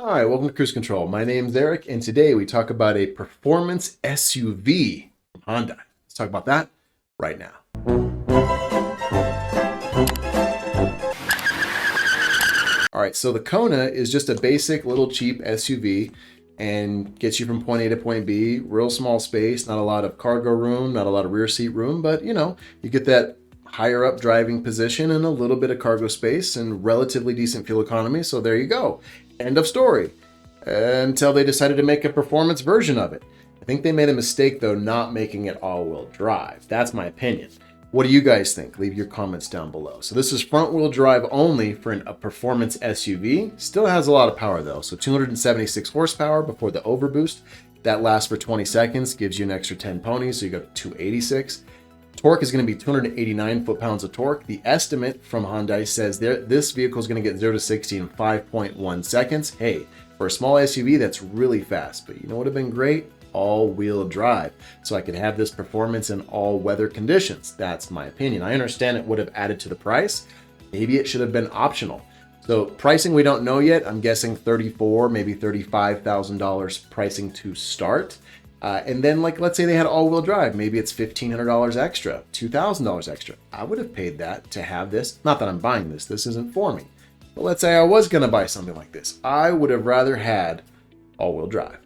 Hi, welcome to Cruise Control. My name's Eric, and today we talk about a performance SUV from Hyundai. Let's talk about that right now. All right, so the Kona is just a basic little cheap SUV and gets you from point A to point B. Real small space, not a lot of cargo room, not a lot of rear seat room, but you get that higher up driving position and a little bit of cargo space and relatively decent fuel economy. So there you go. End of story. Until they decided to make a performance version of it. I think they made a mistake though, not making it all-wheel drive. That's my opinion. What do you guys think? Leave your comments down below. So this is front-wheel drive only for a performance SUV. Still has a lot of power though. So 276 horsepower before the overboost. That lasts for 20 seconds, gives you an extra 10 ponies, so you go to 286. Torque is going to be 289 foot-pounds of torque. The estimate from Hyundai says this vehicle is going to get 0 to 60 in 5.1 seconds. Hey, for a small SUV, that's really fast. But you know what would have been great? All-wheel drive. So I could have this performance in all weather conditions. That's my opinion. I understand it would have added to the price. Maybe it should have been optional. So pricing we don't know yet. I'm guessing $34,000, maybe $35,000 pricing to start. And then, let's say they had all-wheel drive. Maybe it's $1,500 extra, $2,000 extra. I would have paid that to have this. Not that I'm buying this. This isn't for me. But let's say I was going to buy something like this. I would have rather had all-wheel drive.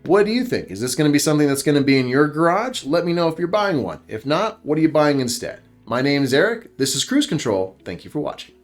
What do you think? Is this going to be something that's going to be in your garage? Let me know if you're buying one. If not, what are you buying instead? My name is Eric. This is Cruise Control. Thank you for watching.